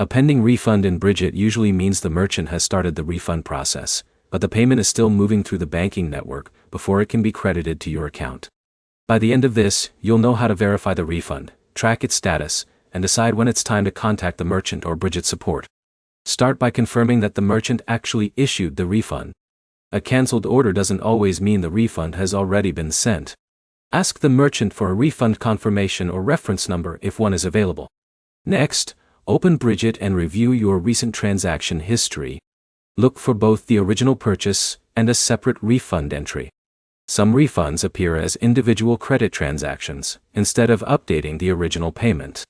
A pending refund in Brigit usually means the merchant has started the refund process, but the payment is still moving through the banking network before it can be credited to your account. By the end of this, you'll know how to verify the refund, track its status, and decide when it's time to contact the merchant or Brigit support. Start by confirming that the merchant actually issued the refund. A cancelled order doesn't always mean the refund has already been sent. Ask the merchant for a refund confirmation or reference number if one is available. Next, open Brigit and review your recent transaction history. Look for both the original purchase and a separate refund entry. Some refunds appear as individual credit transactions instead of updating the original payment.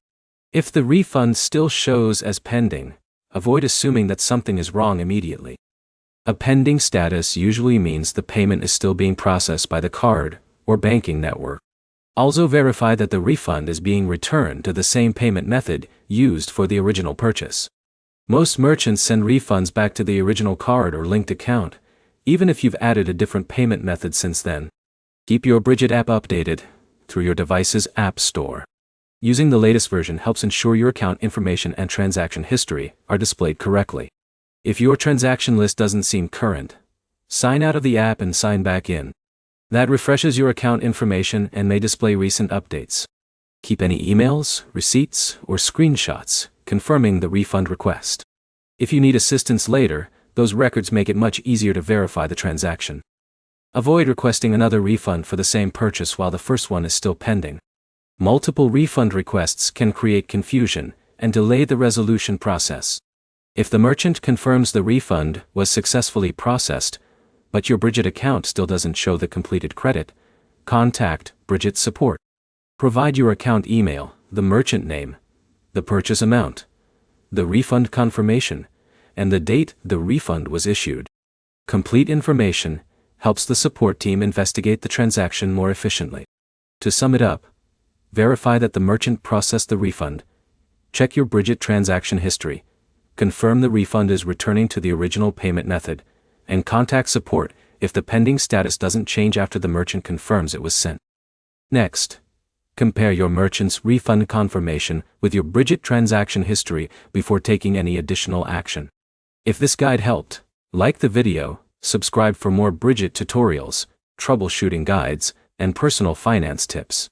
If the refund still shows as pending, avoid assuming that something is wrong immediately. A pending status usually means the payment is still being processed by the card or banking network. Also verify that the refund is being returned to the same payment method used for the original purchase. Most merchants send refunds back to the original card or linked account, even if you've added a different payment method since then. Keep your Brigit app updated through your device's app store. Using the latest version helps ensure your account information and transaction history are displayed correctly. If your transaction list doesn't seem current, sign out of the app and sign back in. That refreshes your account information and may display recent updates. Keep any emails, receipts, or screenshots confirming the refund request. If you need assistance later, those records make it much easier to verify the transaction. Avoid requesting another refund for the same purchase while the first one is still pending. Multiple refund requests can create confusion and delay the resolution process. If the merchant confirms the refund was successfully processed, but your Brigit account still doesn't show the completed credit, contact Brigit support. Provide your account email, the merchant name, the purchase amount, the refund confirmation, and the date the refund was issued. Complete information helps the support team investigate the transaction more efficiently. To sum it up, verify that the merchant processed the refund, check your Brigit transaction history, confirm the refund is returning to the original payment method, and contact support if the pending status doesn't change after the merchant confirms it was sent. Next, compare your merchant's refund confirmation with your Brigit transaction history before taking any additional action. If this guide helped, like the video, subscribe for more Brigit tutorials, troubleshooting guides, and personal finance tips.